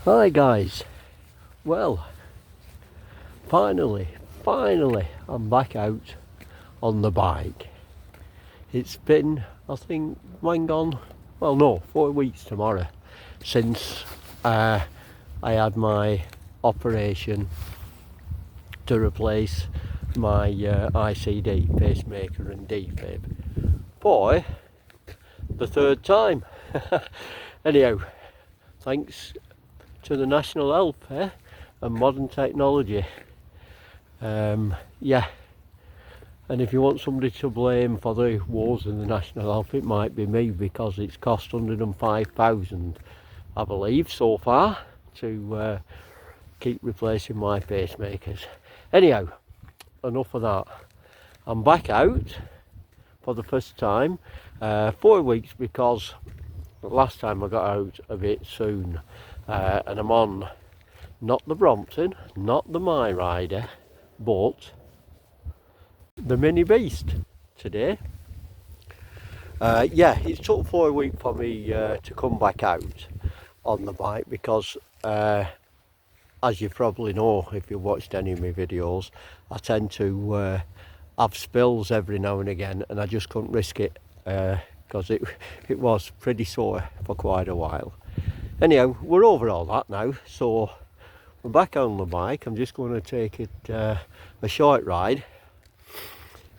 Hi guys, well finally I'm back out on the bike. It's been, I think, 4 weeks tomorrow since I had my operation to replace my ICD, pacemaker and defib, for the third time. Anyhow, thanks to the National Health and modern technology. Yeah, and if you want somebody to blame for the woes in the National Health, it might be me, because it's cost 105,000, I believe, so far to keep replacing my pacemakers. Anyhow, enough of that. I'm back out for the first time, 4 weeks, because last time I got out a bit soon, and I'm on not the Brompton, not the My Rider, but the Mini Beast today. Yeah, it took 4 weeks for me to come back out on the bike, because as you probably know if you've watched any of my videos, I tend to have spills every now and again, and I just couldn't risk it, because it was pretty sore for quite a while. Anyhow, we're over all that now, so we're back on the bike. I'm just going to take it a short ride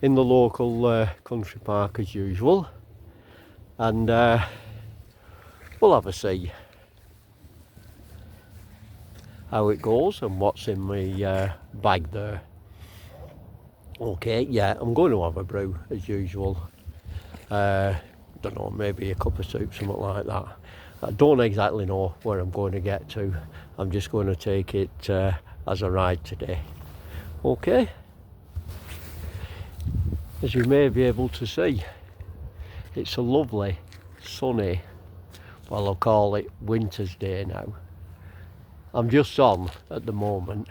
in the local country park as usual, and we'll have a see how it goes and what's in my bag there. Okay, yeah, I'm going to have a brew as usual. Don't know, maybe a cup of soup, something like that. I don't exactly know where I'm going to get to. I'm just going to take it as a ride today. Okay, as you may be able to see, it's a lovely sunny, well, I'll call it winter's day now. I'm just on at the moment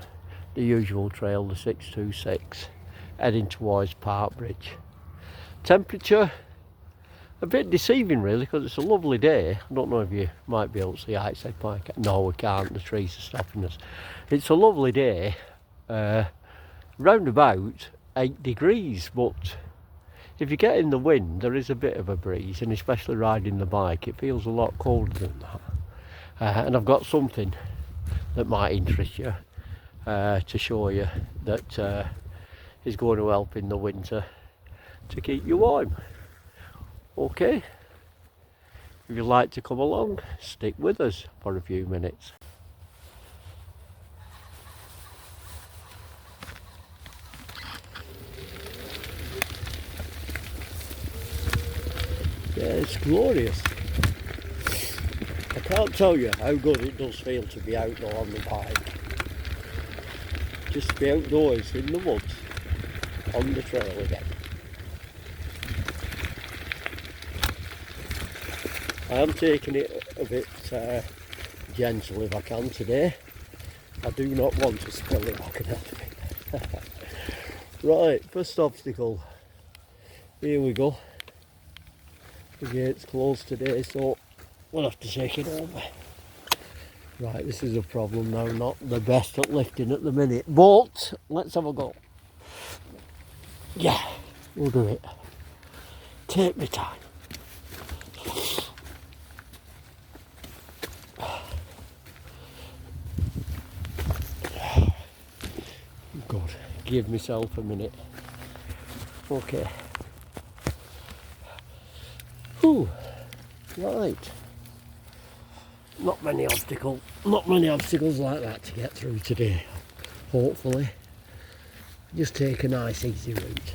the usual trail, the 626, heading towards Parkbridge. Temperature a bit deceiving really, because it's a lovely day. I don't know if you might be able to see outside Park. No, we can't, the trees are stopping us. It's a lovely day, round about 8 degrees, but if you get in the wind there is a bit of a breeze, and especially riding the bike it feels a lot colder than that. And I've got something that might interest you to show you that is going to help in the winter to keep you warm. Okay, if you'd like to come along, stick with us for a few minutes. Yeah, it's glorious. I can't tell you how good it does feel to be outdoor on the bike. Just to be outdoors in the woods, on the trail again. I am taking it a bit gentle if I can today. I do not want to spill it, I can help it. Right, first obstacle. Here we go. The gate's closed today, so we'll have to take it over. Right, this is a problem now, not the best at lifting at the minute, but let's have a go. Yeah, we'll do it. Take my time. Good, give myself a minute. Okay. Whew. Right. Not many obstacles like that to get through today, hopefully. Just take a nice easy route.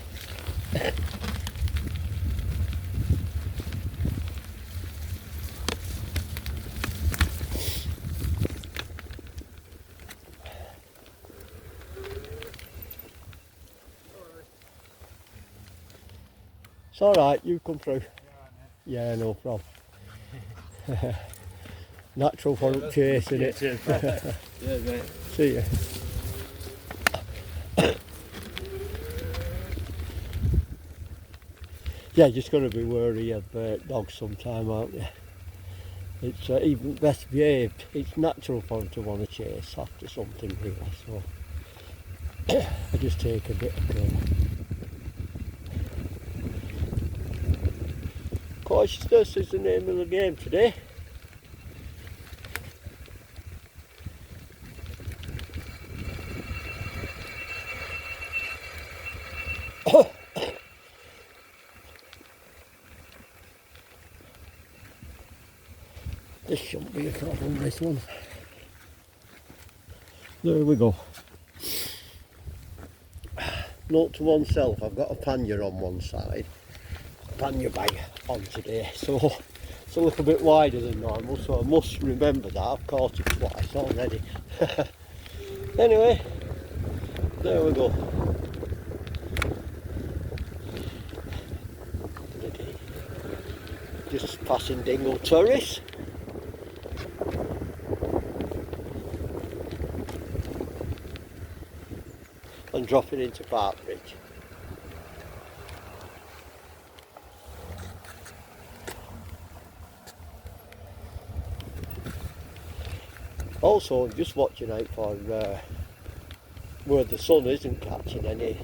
It's alright, you come through. Yeah, no problem. Natural for chasing it. Cheers, mate. See ya. Yeah, just got to be wary of dogs sometime, aren't you? It's even best behaved. It's natural for them to want to chase after something here, so I just take a bit of care. Cautiousness is the name of the game today. This shouldn't be a problem, this one. There we go. Note to oneself, I've got a pannier on one side, pannier bag on today, so it's a little bit wider than normal, so I must remember that. I've caught it twice already. Anyway, there we go. Just passing Dingle Terrace. And dropping into Park Bridge. Also, just watching out for where the sun isn't catching any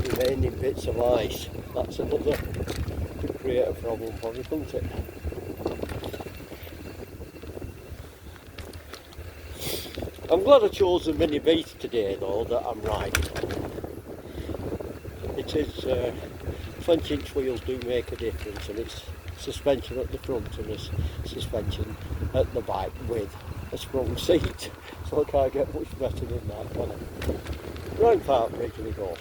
remaining bits of ice. That's another could create a problem for me, couldn't it? I'm glad I chose the mini beast today though that I'm riding on. It is 20-inch wheels do make a difference, and it's suspension at the front and it's suspension at the back with a sprung seat, so I can't get much better than that, can I? Round Park Bridge we go.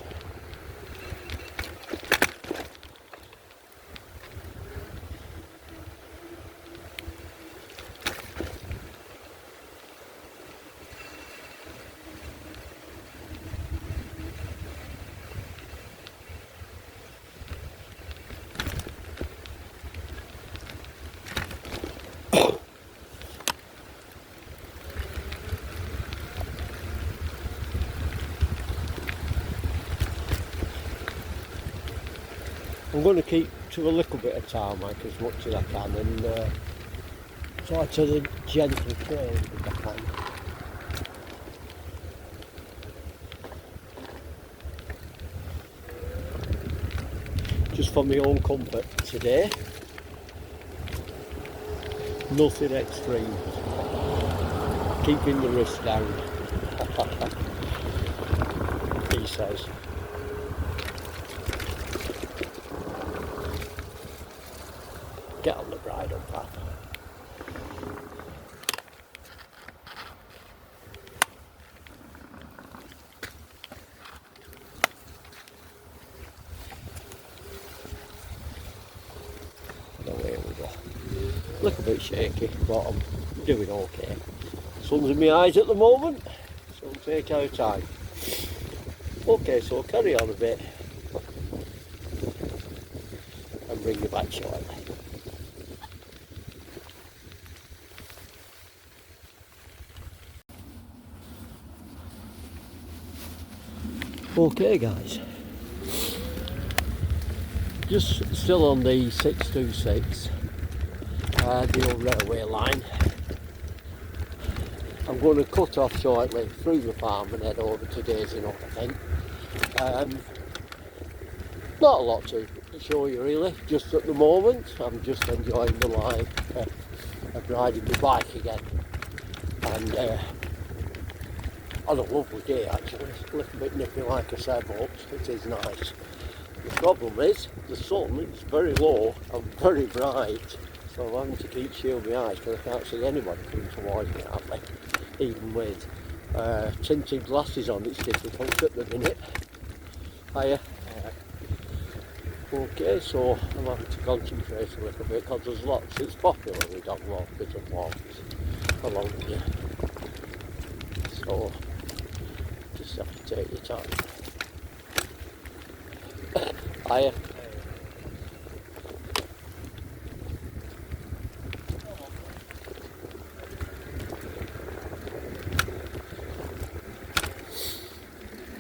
I'm going to keep to a little bit of tarmac as much as I can, and try to gently trail if I can. Just for my own comfort today. Nothing extreme. Keeping the risk down. He says. Get on the bridle path. And away we go. A little bit shaky, but I'm doing okay. Sun's in my eyes at the moment, so we'll take our time. Okay, so I'll carry on a bit and bring you back shortly. Okay guys, just still on the 626, the old railway line. I'm going to cut off shortly through the farm and head over to Daisy Nook, I think. Not a lot to show you really, just at the moment. I'm just enjoying the life of riding the bike again. And on a lovely day actually, a little bit nippy like I said, but it is nice. The problem is, the sun is very low and very bright, so I'm having to keep shielding my eyes because I can't see anybody coming towards me hardly. Even with tinted glasses on, it's difficult at the minute. Hiya. Okay, so I'm having to concentrate a little bit because there's lots, it's popular with dog walkers and walks along here. So, just have to take your time. Hiya.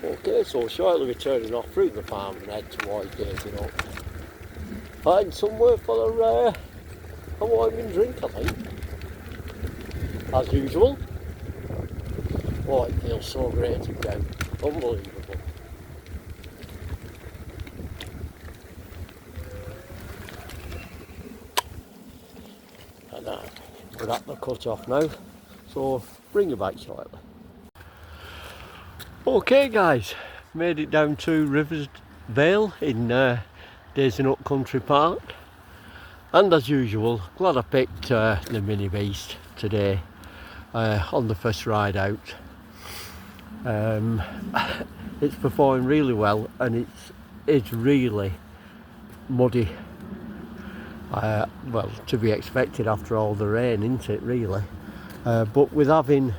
Okay, so shortly we're turning off through the farm and head towards Daisy Nook. Find somewhere for a warming drink, I think. as usual. Oh, it feels so great to go. Unbelievable. And we're at the cut off now, so bring you back shortly. Okay guys, made it down to Rivers Vale in Daisy Nut Country Park, and as usual glad I picked the Mini Beast today on the first ride out. It's performing really well, and it's really muddy. Well, to be expected after all the rain, isn't it really? But with having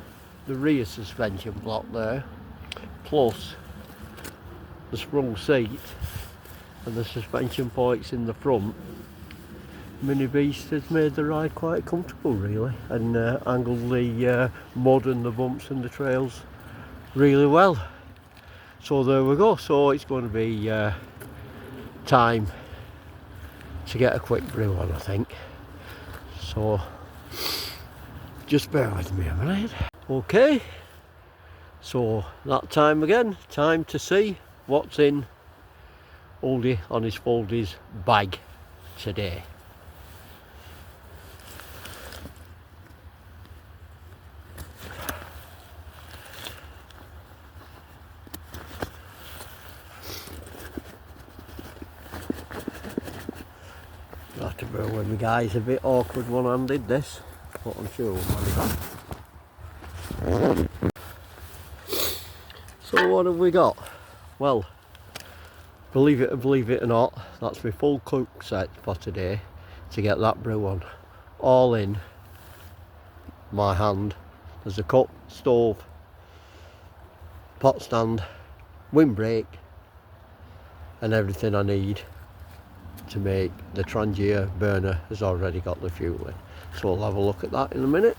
the rear suspension block there, plus the sprung seat and the suspension points in the front, Mini Beast has made the ride quite comfortable really, and angled the mud and the bumps and the trails really well. So there we go. So it's going to be time to get a quick brew on, I think. So just bear with me a minute. Okay, so that time again, time to see what's in Oldie on his Foldie's bag today. You'll have to bear with me guys, a bit awkward one-handed this, but I'm sure we'll manage that. So what have we got? Well, believe it or not, that's my full cook set for today to get that brew on. All in my hand. There's a cup, stove, pot stand, windbreak, and everything I need to make the Trangia burner has already got the fuel in. So we'll have a look at that in a minute.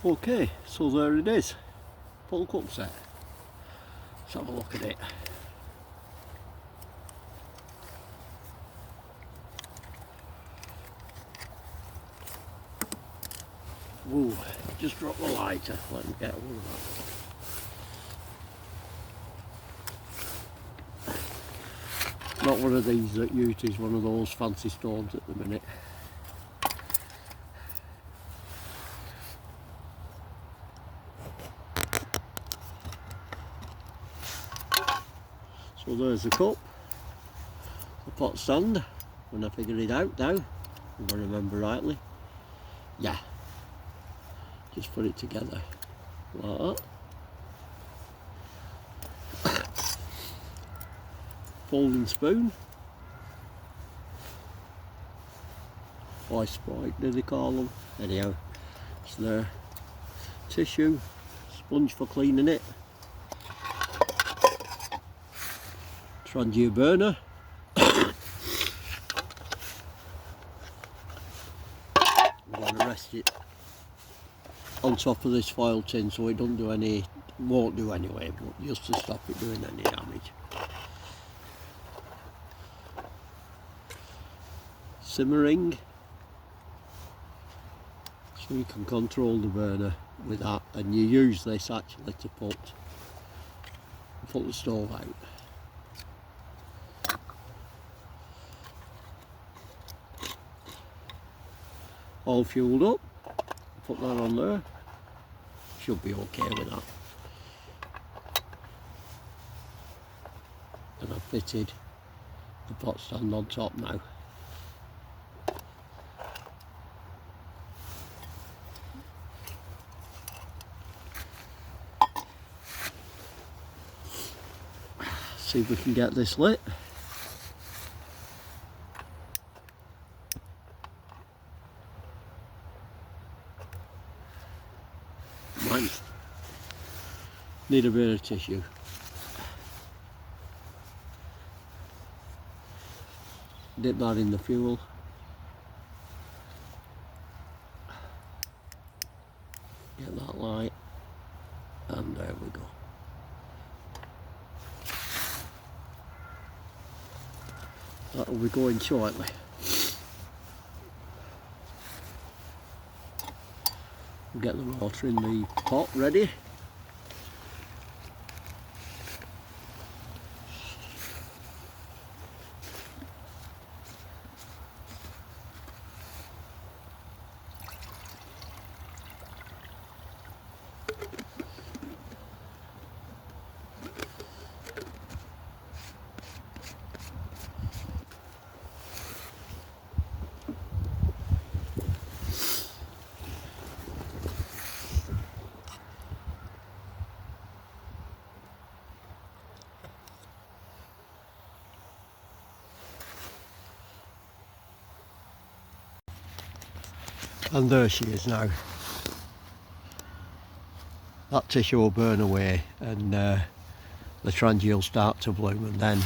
Okay, so there it is, full cook set. Let's have a look at it. Ooh, just dropped the lighter, let me get one of that. Not one of these that uses one of those fancy stones at the minute. So there's the cup, the pot stand, when I figure it out now, if I remember rightly. Yeah, just put it together like that. Folding spoon, or sprite do they call them, anyhow, it's there. Tissue, sponge for cleaning it. Trangia burner. I'm going to rest it on top of this foil tin so it don't do any, won't do anyway, but just to stop it doing any damage. Simmering, so you can control the burner with that, and you use this actually to put the stove out. All fueled up, put that on there, should be okay with that. And I've fitted the pot stand on top now. See if we can get this lit. Might need a bit of tissue. Dip that in the fuel. Get that light, and there we go. That'll be going shortly. We'll get the water in the pot ready. And there she is now. That tissue will burn away and the Trangia will start to bloom, and then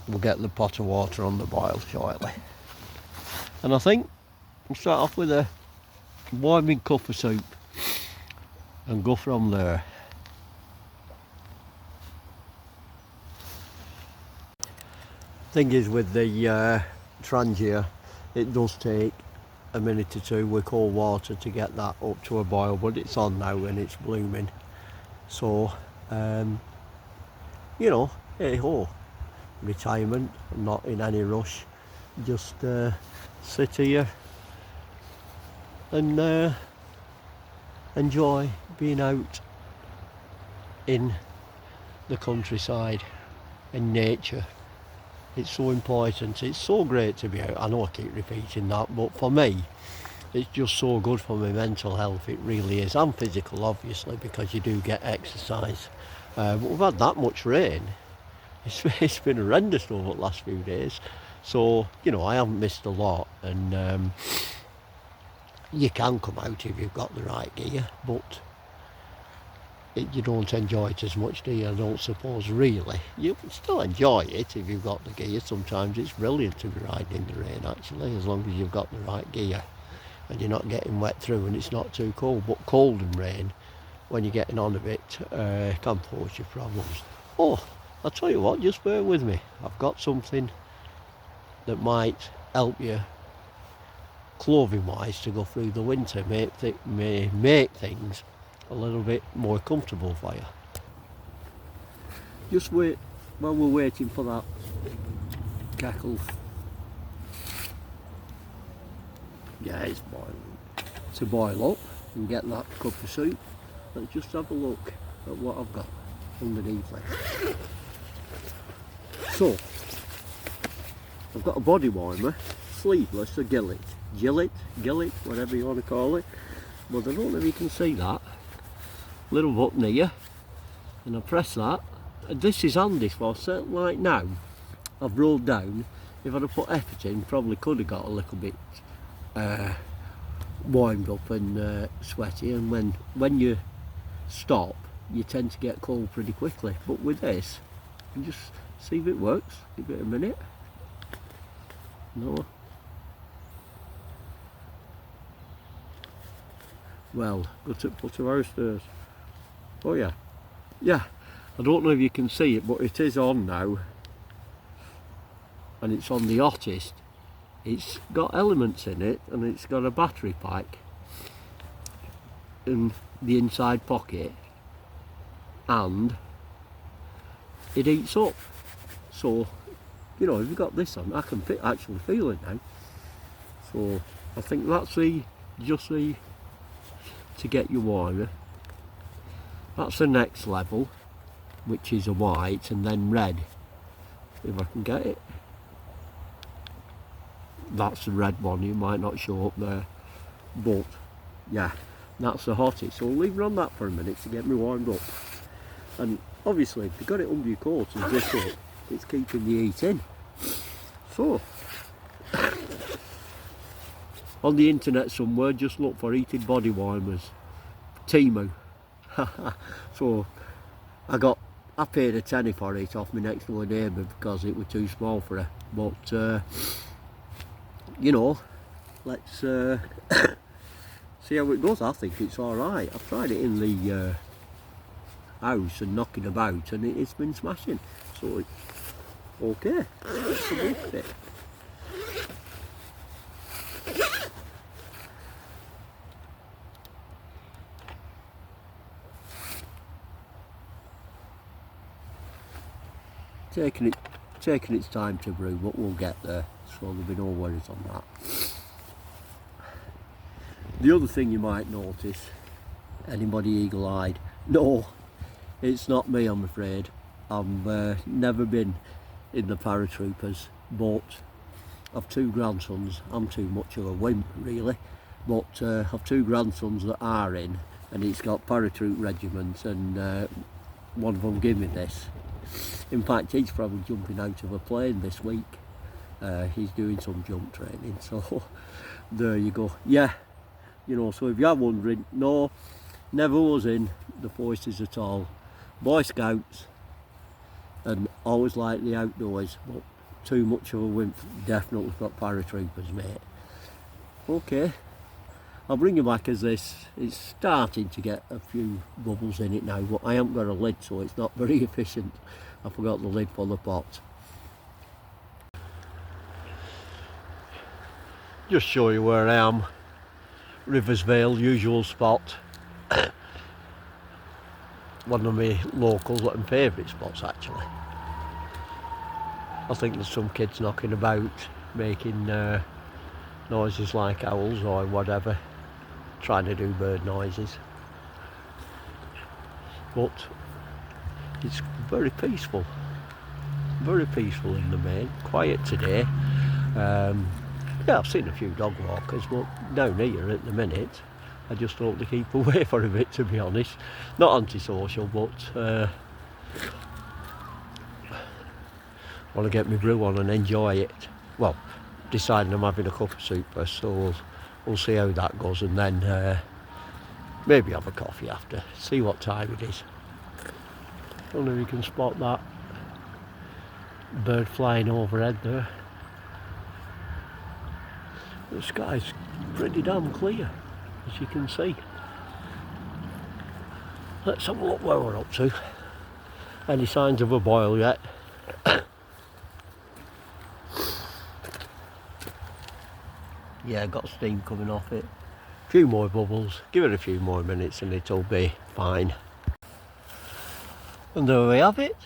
we'll get the pot of water on the boil shortly. And I think we'll start off with a boiling cup of soup and go from there. Thing is with the Trangia, it does take a minute or two with cold water to get that up to a boil, but it's on now and it's blooming. So, you know, hey ho, retirement, I'm not in any rush, just sit here and enjoy being out in the countryside, in nature. It's so important, it's so great to be out. I know I keep repeating that, but for me it's just so good for my mental health, it really is, and physical obviously, because you do get exercise. But we've had that much rain, it's been horrendous over the last few days, so you know I haven't missed a lot. And you can come out if you've got the right gear, but you don't enjoy it as much, do you? I don't suppose, really. You still enjoy it if you've got the gear. Sometimes it's brilliant to be riding in the rain, actually, as long as you've got the right gear and you're not getting wet through and it's not too cold. But cold and rain, when you're getting on a bit, can pose you problems. Oh, I'll tell you what, just bear with me. I've got something that might help you clothing-wise to go through the winter, make things a little bit more comfortable for you. Just wait while we're waiting for that kettle. Yeah, it's boiling. To boil up and get that cup of soup, let's just have a look at what I've got underneath it. So, I've got a body warmer, sleeveless, a gillet, whatever you want to call it. But I don't know if you can see that. Little button here, and I press that. This is handy for something like now. I've rolled down. If I'd have put effort in, probably could have got a little bit warmed up and sweaty, and when you stop you tend to get cold pretty quickly. But with this, you can just see if it works. Give it a minute. No. Well, got it put to oysters. Oh yeah, I don't know if you can see it, but it is on now, and it's on the hottest. It's got elements in it, and it's got a battery pack in the inside pocket, and it heats up. So, you know, if you've got this on, I can actually feel it now. So I think that's just to get you warmer. That's the next level, which is a white and then red, if I can get it. That's the red one, you might not show up there, but yeah, that's the hottest. So I'll leave it on that for a minute to get me warmed up. And obviously if you've got it under your coat and zip up, it's keeping the heat in. So on the internet somewhere, just look for heated body warmers, Timu. So I paid a tenner for it off my next door neighbour because it was too small for her. But you know, let's see how it goes. I think it's alright. I've tried it in the house and knocking about, and it's been smashing. So Okay, let's have a look at it. Taking its time to brew, but we'll get there, so there'll be no worries on that. The other thing you might notice, anybody eagle-eyed, no, it's not me, I'm afraid. I've never been in the paratroopers, but I've two grandsons. I'm too much of a wimp really, but I've two grandsons that are in, and it's got paratroop regiments, and one of them gave me this. In fact, he's probably jumping out of a plane this week. He's doing some jump training, so there you go. Yeah, you know, so if you're wondering, no, never was in the forces at all. Boy Scouts, and always like the outdoors, but too much of a wimp. Definitely got paratroopers, mate. Okay, I'll bring you back as this. It's starting to get a few bubbles in it now, but I haven't got a lid, so it's not very efficient. I forgot the lid for the pot. Just show you where I am. Riversvale, usual spot. One of my local and favourite spots actually. I think there's some kids knocking about, making noises like owls or whatever, trying to do bird noises. But it's very peaceful in the main. Quiet today. Yeah, I've seen a few dog walkers, but down here at the minute, I just hope to keep away for a bit, to be honest. Not antisocial, but want to get my brew on and enjoy it. Well, deciding I'm having a cup of soup first, so we'll see how that goes, and then maybe have a coffee after, see what time it is. I don't know if you can spot that bird flying overhead there. The sky's pretty damn clear, as you can see. Let's have a look where we're up to. Any signs of a boil yet? Yeah, got steam coming off it. A few more bubbles, give it a few more minutes and it'll be fine. And there we have it.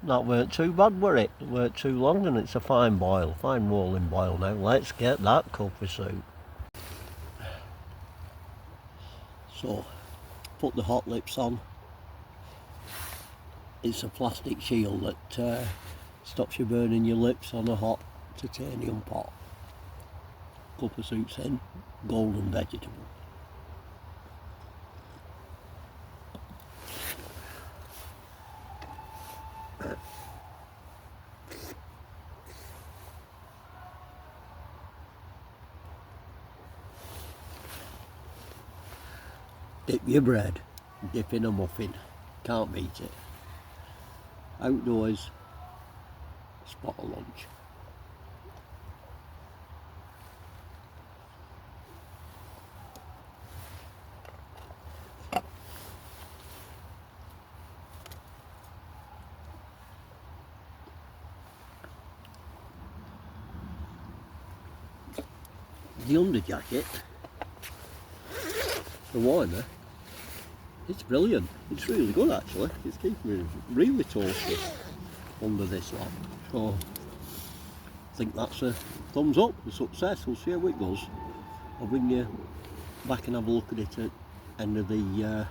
That weren't too bad, were it? It weren't too long, and it's a fine boil, fine rolling boil now. Let's get that cup of soup. So, put the hot lips on. It's a plastic shield that stops you burning your lips on a hot titanium pot. Cup of soup's in, golden vegetable. Dip your bread, dip in a muffin, can't beat it. Outdoors, spot of lunch. The underjacket, the warmer, it's brilliant. It's really good actually. It's keeping me really toasty under this one. So I think that's a thumbs up, a success. We'll see how it goes. I'll bring you back and have a look at it at end of the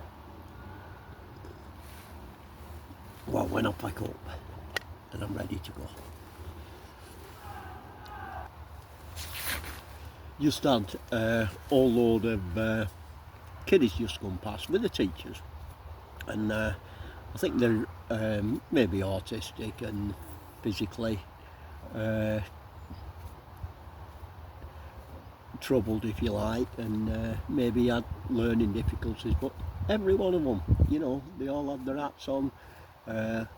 well, when I pack up and I'm ready to go. Just had a whole load of kiddies just gone past with the teachers, and I think they're maybe autistic and physically troubled, if you like, and maybe had learning difficulties, but every one of them, you know, they all had their hats on,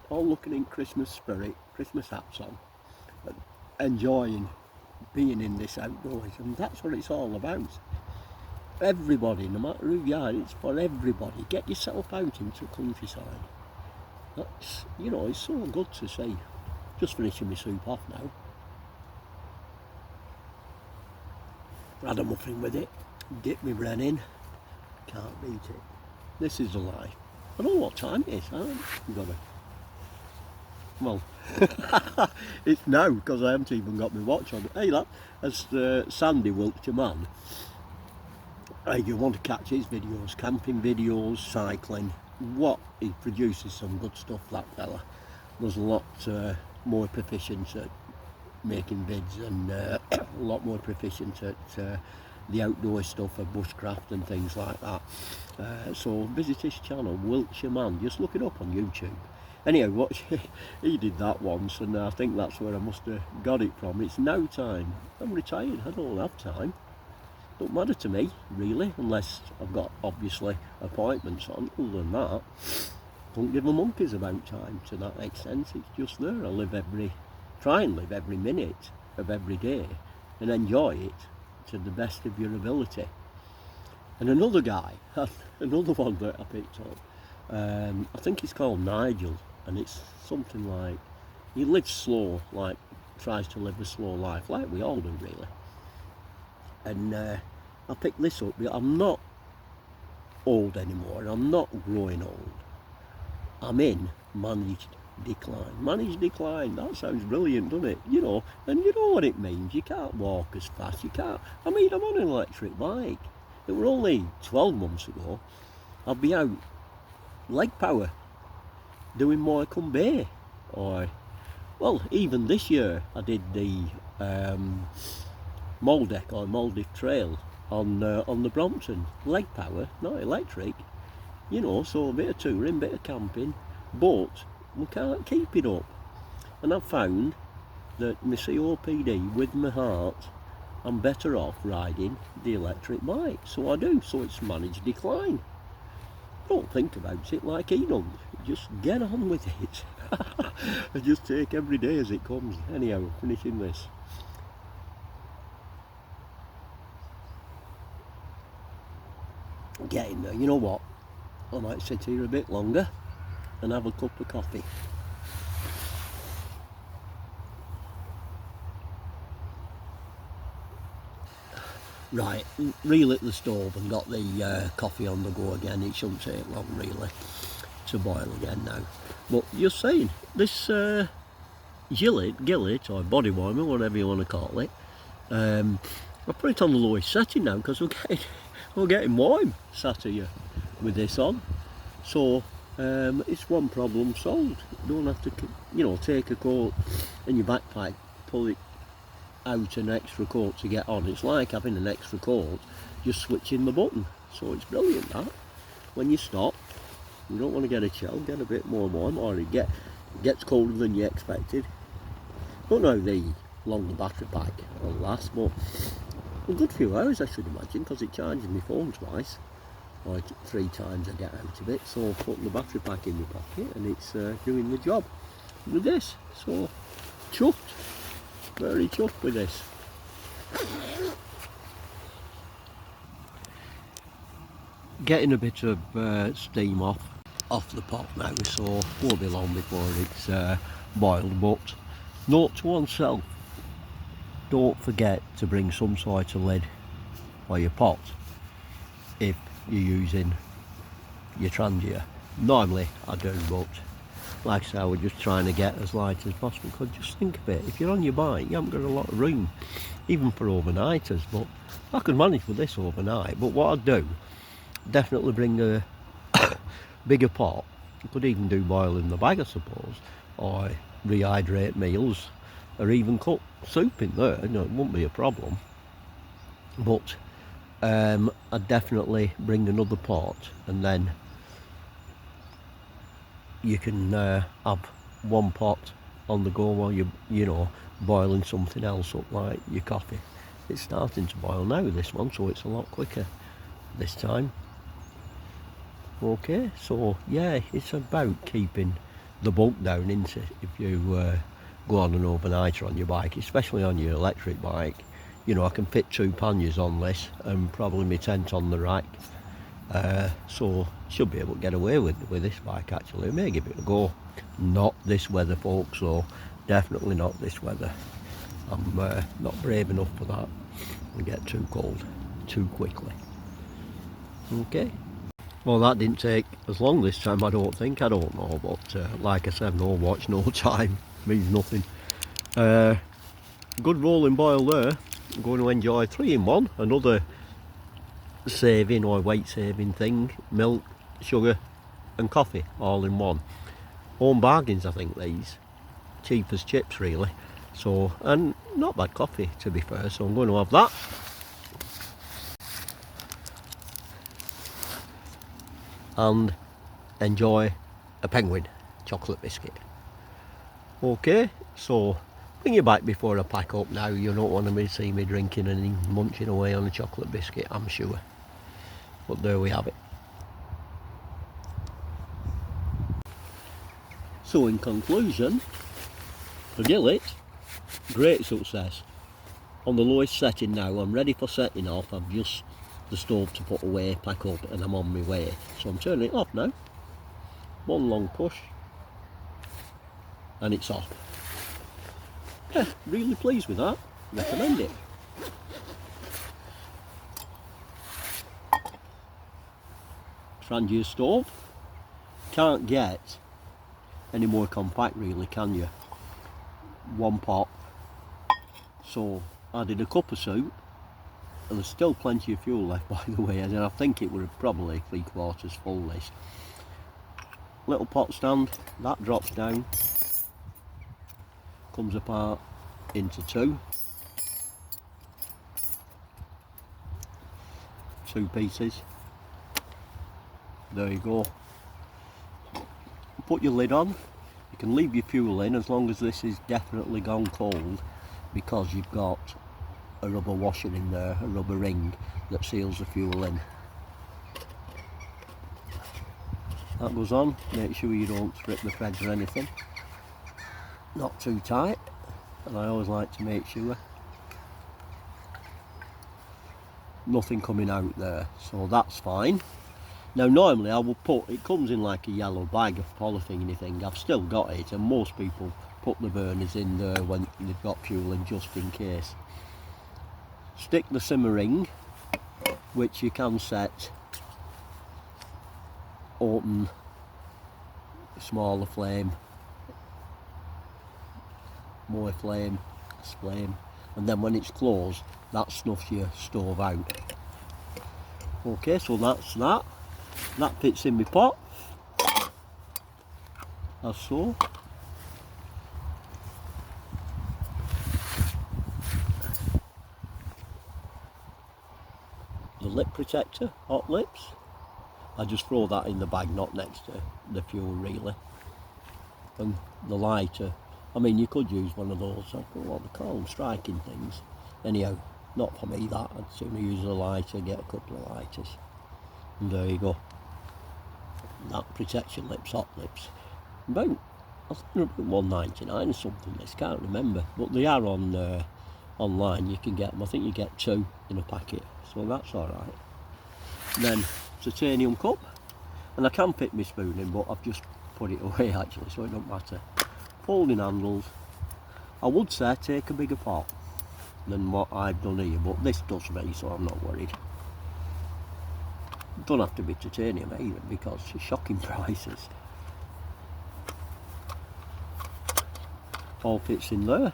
all looking in Christmas spirit, Christmas hats on, enjoying being in this outdoors, and that's what it's all about. Everybody, no matter who you are, it's for everybody. Get yourself out into the countryside. That's, you know, it's so good to see. Just finishing my soup off now. Had a muffin with it, dip my bread in, can't beat it. This is the life. I don't know what time it is, I've got to... Well, it's now, because I haven't even got my watch on. Hey lad, as Sandy Wiltshire man, if you want to catch his videos, camping videos, cycling, he produces some good stuff, that fella. There's a lot more proficient at making vids and a lot more proficient at the outdoor stuff of bushcraft and things like that. So visit his channel, Wiltshire Man, just look it up on YouTube. Anyway, he did that once, and I think that's where I must have got it from. It's now time. I'm retired, I don't have time. Don't matter to me, really, unless I've got, obviously, appointments on. Other than that, don't give a monkeys about time to that extent. It's just there. I try and live every minute of every day and enjoy it to the best of your ability. And another guy, another one that I picked up, I think he's called Nigel, and it's something like, he lives slow, like tries to live a slow life, like we all do really. And I picked this up, but I'm not old anymore, I'm not growing old. I'm in managed decline. Managed decline, that sounds brilliant, doesn't it? You know, and you know what it means. You can't walk as fast, you can't. I mean, I'm on an electric bike. It were only 12 months ago. I'd be out leg power, doing Morecambe Bay. Or, well, even this year I did the Moldeck or Moldiff Trail on the Brompton. Leg power, not electric. You know, so a bit of touring, bit of camping, but we can't keep it up. And I've found that my COPD, with my heart, I'm better off riding the electric bike. So I do, so it's managed decline. Don't think about it like he does. Just get on with it. I just take every day as it comes. Anyhow, finishing this. Getting there, you know what? I might sit here a bit longer and have a cup of coffee. Right, relit the stove and got the coffee on the go again. It shouldn't take long really to boil again now. But just saying, this Gillet or body warmer, whatever you want to call it, I put it on the lowest setting now because we're getting warm sat here with this on. So it's one problem solved. You don't have to, you know, take a coat in your backpack, pull it out an extra coat to get on. It's like having an extra coat, just switching the button. So it's brilliant that. When you stop, you don't want to get a chill, get a bit more warm, or it gets colder than you expected. Don't know how long the battery pack will last, but a good few hours I should imagine, because it charges my phone twice, or 3 times I get out of it. So putting the battery pack in my pocket and it's doing the job with this. So chuffed. Very chuffed with this. Getting a bit of steam off the pot now, so won't be long before it's boiled. But note to oneself, don't forget to bring some sort of lid for your pot if you're using your Trangia. Normally I do, but like I say, we're just trying to get as light as possible, because just think of it, if you're on your bike, you haven't got a lot of room, even for overnighters. But I could manage with this overnight. But what I'd do, definitely bring a bigger pot. You could even do boil in the bag, I suppose, or rehydrate meals, or even cook soup in there. You know, it wouldn't be a problem. But I'd definitely bring another pot, and then you can have one pot on the go while you know, boiling something else up, like your coffee. It's starting to boil now, this one, so it's a lot quicker this time. Okay, so yeah, it's about keeping the bulk down, isn't it, if you go on an overnighter on your bike, especially on your electric bike. You know, I can fit 2 panniers on this and probably my tent on the rack. So should be able to get away with this bike actually. I may give it a go. Not this weather, folks, so definitely not this weather. I'm not brave enough for that. I get too cold too quickly. Okay. Well, that didn't take as long this time, I don't think. I don't know, but like I said, no watch, no time means nothing. Good rolling boil there. I'm going to enjoy 3-in-1, another saving or weight saving thing. Milk, sugar and coffee all in one. Home bargains, I think, these. Cheap as chips really. So, and not bad coffee to be fair, so I'm going to have that. And enjoy a penguin chocolate biscuit. Okay, so bring you back before I pack up now. You don't want to see me drinking and munching away on a chocolate biscuit, I'm sure. But there we have it. So in conclusion, for Gillet, great success. On the lowest setting now, I'm ready for setting off. I've just the stove to put away, pack up, and I'm on my way. So I'm turning it off now. One long push, and it's off. Yeah, really pleased with that. Recommend it. Trangia stove. Can't get any more compact really, can you? One pot. So I did a cup of soup, and there's still plenty of fuel left, by the way, and I think it would probably 3/4 full this. Little pot stand, that drops down, comes apart into two pieces. There you go. Put your lid on. You can leave your fuel in as long as this is definitely gone cold, because you've got a rubber washer in there, a rubber ring that seals the fuel in. That goes on. Make sure you don't strip the threads or anything. Not too tight, and I always like to make sure nothing coming out there, so that's fine. Now normally I will put, it comes in like a yellow bag of polythene thing, I've still got it, and most people put the burners in there when they've got fuel in just in case. Stick the simmer ring, which you can set open, smaller flame, more flame, less flame, and then when it's closed that snuffs your stove out. Okay, so that's that. That fits in my pot, as so. The lip protector, hot lips, I just throw that in the bag, not next to the fuel really. And the lighter, I mean you could use one of those, I don't know what they call them, striking things. Anyhow, not for me that, I'd sooner use a lighter, get a couple of lighters. And there you go. That protects your lips, hot lips. About, I think they're about $1.99 or something, I can't remember. But they are on online, you can get them. I think you get 2 in a packet, so that's alright. Then titanium cup, and I can fit my spoon in, but I've just put it away actually, so it don't matter. Folding handles. I would say take a bigger pot than what I've done here, but this does me, so I'm not worried. Don't have to be titanium either, because it's shocking prices. All fits in there.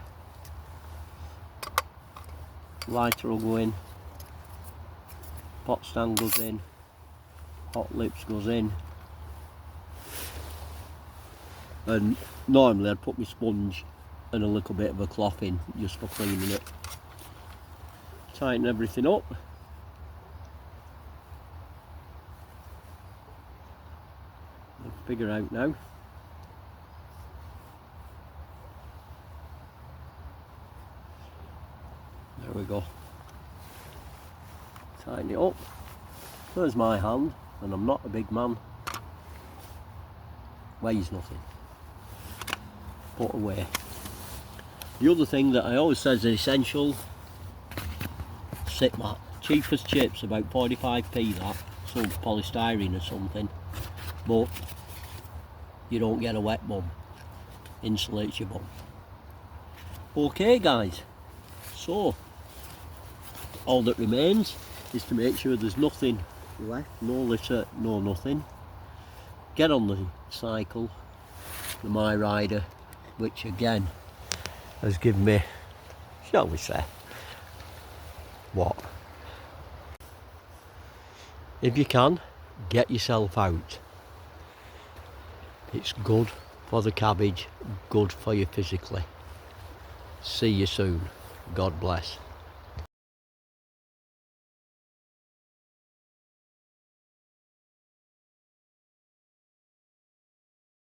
Lighter will go in, pot stand goes in, hot lips goes in, and normally I'd put my sponge and a little bit of a cloth in just for cleaning it. Tighten everything up. Figure out now. There we go. Tighten it up. There's my hand, and I'm not a big man. Weighs nothing. Put away. The other thing that I always say is essential, sit mat. Cheap as chips, about 45p that, some polystyrene or something, but you don't get a wet bum. Insulates your bum. Okay guys, so all that remains is to make sure there's nothing left, no litter, no nothing. Get on the cycle, the My Rider, which again has given me, shall we say, what? If you can, get yourself out. It's good for the cabbage, good for you physically. See you soon. God bless.